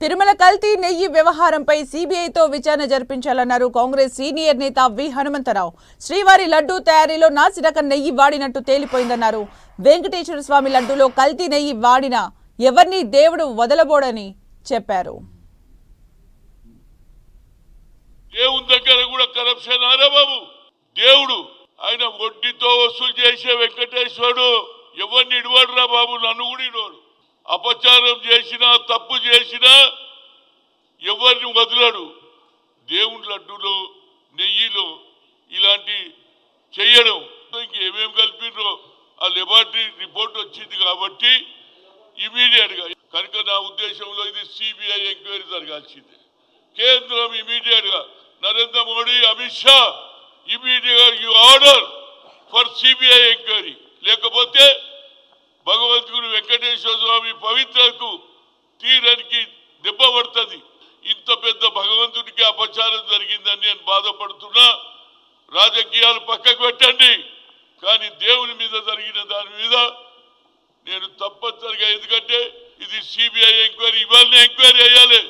తిరుమల కల్తీ నెయ్యి వ్యవహారంపై సీబీఐతో విచారణ జరిపించాలన్నారు కాంగ్రెస్ సీనియర్ నేత వి హనుమంతరావు. శ్రీవారి లడ్డూ తయారీలో నాసిరకం నెయ్యి వాడినట్టు తేలిపోయిందన్నారు. వెంకటేశ్వర స్వామి లడ్డూలో కల్తీ నెయ్యి వాడినా ఎవరిని దేవుడు వదలబోడని చెప్పారు. దేవుని దగ్గర కూడా కరప్షన్ ఆరా బాబు. దేవుడు ఆయన వడ్డీతో వసూలు చేసే వెంకటేశ్వరుడు ఎవరిని ఇడవడురా బాబు, నన్ను కూడా ఇడవడు. అపచారం చేసినా తప్పు చేసినా ఎవరిని వదలడు. దేవుని లడ్డూలో నెయ్యిలో ఇలాంటి చేయడం ఇంకేమేమి కలిపినో ఆ లెబార్టరీ రిపోర్ట్ వచ్చింది కాబట్టి ఇమీడియట్గా కనుక నా ఉద్దేశంలో ఇది సిబిఐ ఎంక్వైరీ జరగాల్సిందే. కేంద్రం ఇమీడియట్గా నరేంద్ర మోడీ, అమిత్ షా ఇమీడియట్గా you order for CBI enquiry. లేకపోతే భగవంతుడు వెంకటేశ్వర స్వామి పవిత్రకు తీరానికి దెబ్బ పడుతుంది. ఇంత పెద్ద భగవంతుడికి అపచారం జరిగిందని నేను బాధపడుతున్నా. రాజకీయాలు పక్కకు పెట్టండి, కానీ దేవుని మీద జరిగిన దాని మీద నేను తప్పనిసరిగా, ఎందుకంటే ఇది సిబిఐ ఎంక్వైరీ, ఇవాళ ఎంక్వైరీ అయ్యాలి.